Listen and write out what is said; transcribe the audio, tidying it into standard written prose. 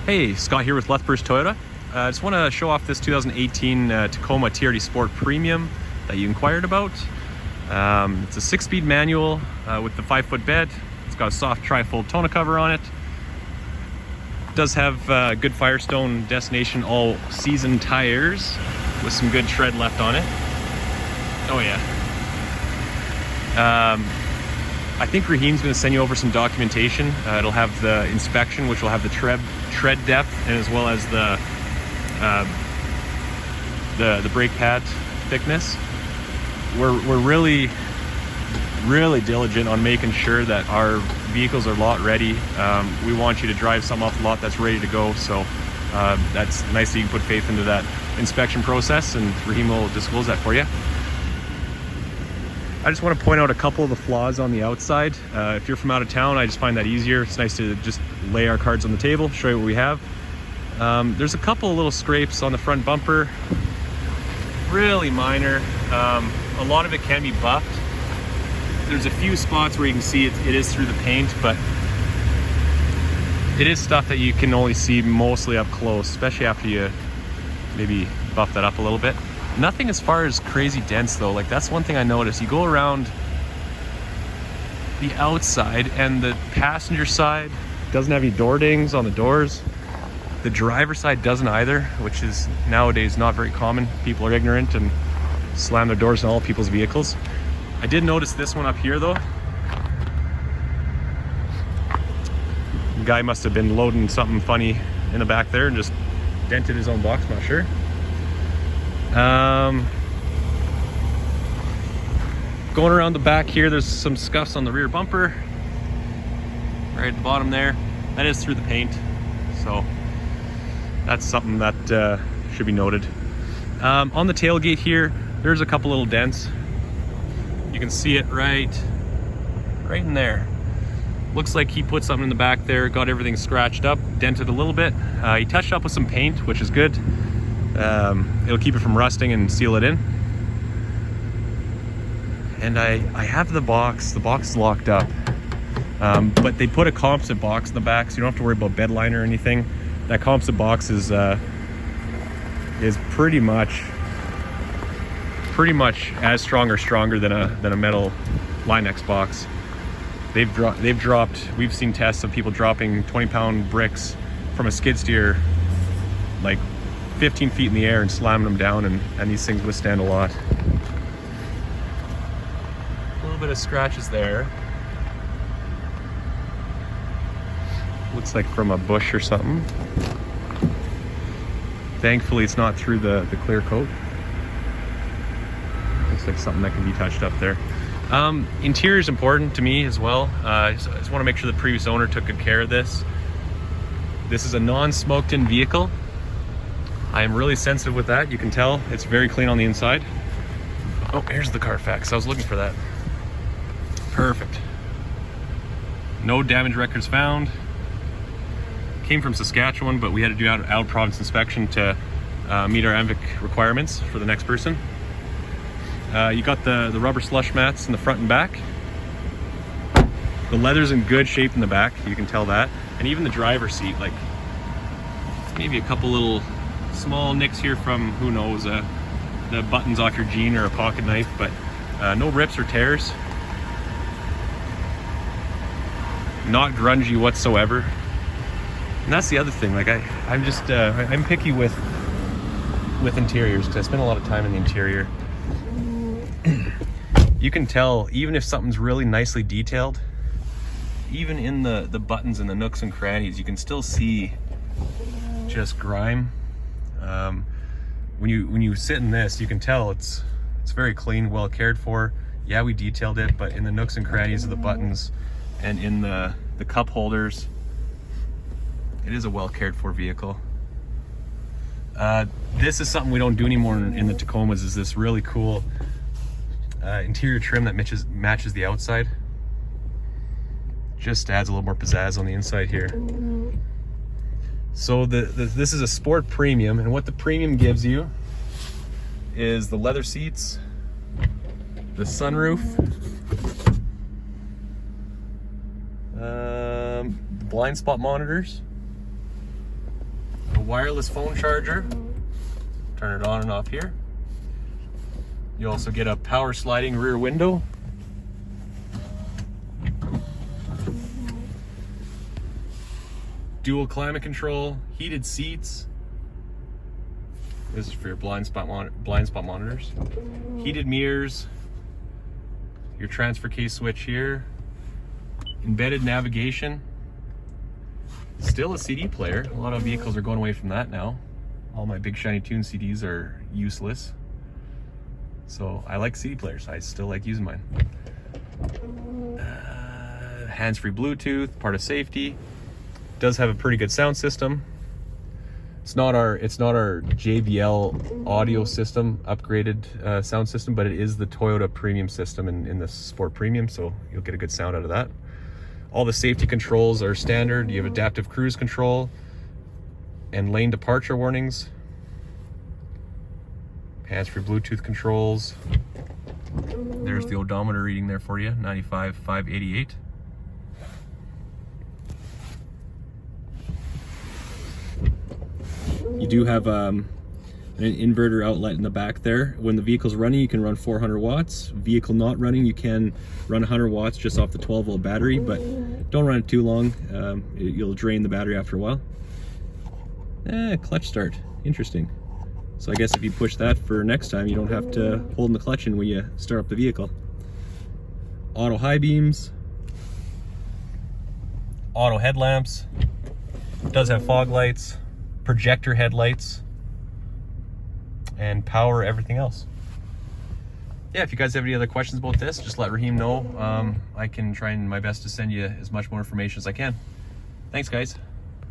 Hey, Scott here with Lethbridge Toyota. I just want to show off this 2018 Tacoma TRD Sport Premium that you inquired about. It's a 6-speed manual with the 5-foot bed. It's got a soft tri-fold tonneau cover on it. It does have good Firestone Destination all-season tires with some good tread left on it. Oh yeah. I think Raheem's going to send you over some documentation. It'll have the inspection, which will have the tread depth, and as well as the brake pad thickness. We're really diligent on making sure that our vehicles are lot ready. We want you to drive something off the lot that's ready to go. So that's nice that you can put faith into that inspection process, and Raheem will disclose that for you. I just want to point out a couple of the flaws on the outside. If you're from out of town, I just find that easier. It's nice to just lay our cards on the table, show you what we have. There's a couple of little scrapes on the front bumper, really minor. A lot of it can be buffed. There's a few spots where you can see it is through the paint, but it is stuff that you can only see mostly up close, especially after you maybe buff that up a little bit. Nothing as far as crazy dents though. Like, that's one thing I noticed. You go around the outside and the passenger side doesn't have any door dings on the doors. The driver's side doesn't either, which is nowadays not very common. People are ignorant and slam their doors in all people's vehicles. I did notice this one up here though. The guy must have been loading something funny in the back there and just dented his own box, I'm not sure. Going around the back here, there's some scuffs on the rear bumper right at the bottom there. That is through the paint, so that's something that should be noted. On the tailgate here, there's a couple little dents. You can see it right in there. Looks like he put something in the back there, got everything scratched up, dented a little bit. He touched up with some paint, which is good. It'll keep it from rusting and seal it in. And I have the box is locked up, but they put a composite box in the back, so you don't have to worry about bed liner or anything. That composite box is pretty much as strong or stronger than a metal Line-X box. We've seen tests of people dropping 20-pound bricks from a skid steer like 15 feet in the air and slamming them down, and these things withstand a lot. A little bit of scratches there. Looks like from a bush or something. Thankfully it's not through the clear coat. Looks like something that can be touched up there. Interior is important to me as well. I just want to make sure the previous owner took good care of this. This is a non-smoked in vehicle. I am really sensitive with that. You can tell it's very clean on the inside. Oh, here's the Carfax. I was looking for that. Perfect. No damage records found. Came from Saskatchewan, but we had to do out province inspection to meet our MVIC requirements for the next person. You got the rubber slush mats in the front and back. The leather's in good shape in the back, you can tell that. And even the driver's seat, like maybe a couple little small nicks here from, who knows, the buttons off your jean or a pocket knife, but no rips or tears. Not grungy whatsoever. And that's the other thing, like I'm picky with interiors because I spend a lot of time in the interior. You can tell, even if something's really nicely detailed, even in the buttons and the nooks and crannies, you can still see just grime. When you sit in this, you can tell it's very clean, well cared for. Yeah, we detailed it, but in the nooks and crannies of the buttons and in the cup holders, it is a well cared for vehicle. This is something we don't do anymore in the Tacomas, is this really cool interior trim that matches the outside. Just adds a little more pizzazz on the inside here. So this is a Sport Premium, and what the Premium gives you is the leather seats, the sunroof, the blind spot monitors, A wireless phone charger. Turn it on and off here. You also get a power sliding rear window. Dual climate control, heated seats. This is for your blind spot monitors. Heated mirrors. Your transfer case switch here. Embedded navigation. Still a CD player. A lot of vehicles are going away from that now. All my Big Shiny Tune CDs are useless. So I like CD players. I still like using mine. Hands-free Bluetooth, part of safety. Does have a pretty good sound system. It's not our JBL audio system, upgraded sound system, but it is the Toyota Premium system in the Sport Premium, so you'll get a good sound out of that. All the safety controls are standard. You have adaptive cruise control and lane departure warnings. Hands-free Bluetooth controls. There's the odometer reading there for you, 95,588. You do have an inverter outlet in the back there. When the vehicle's running, you can run 400 watts. Vehicle not running, you can run 100 watts just off the 12-volt battery, but don't run it too long. You'll drain the battery after a while. Clutch start, interesting. So I guess if you push that for next time, you don't have to hold in the clutch in when you start up the vehicle. Auto high beams. Auto headlamps. It does have fog lights. Projector headlights, and power everything else. Yeah, if you guys have any other questions about this, just let Raheem know. I can try my best to send you as much more information as I can. Thanks, guys.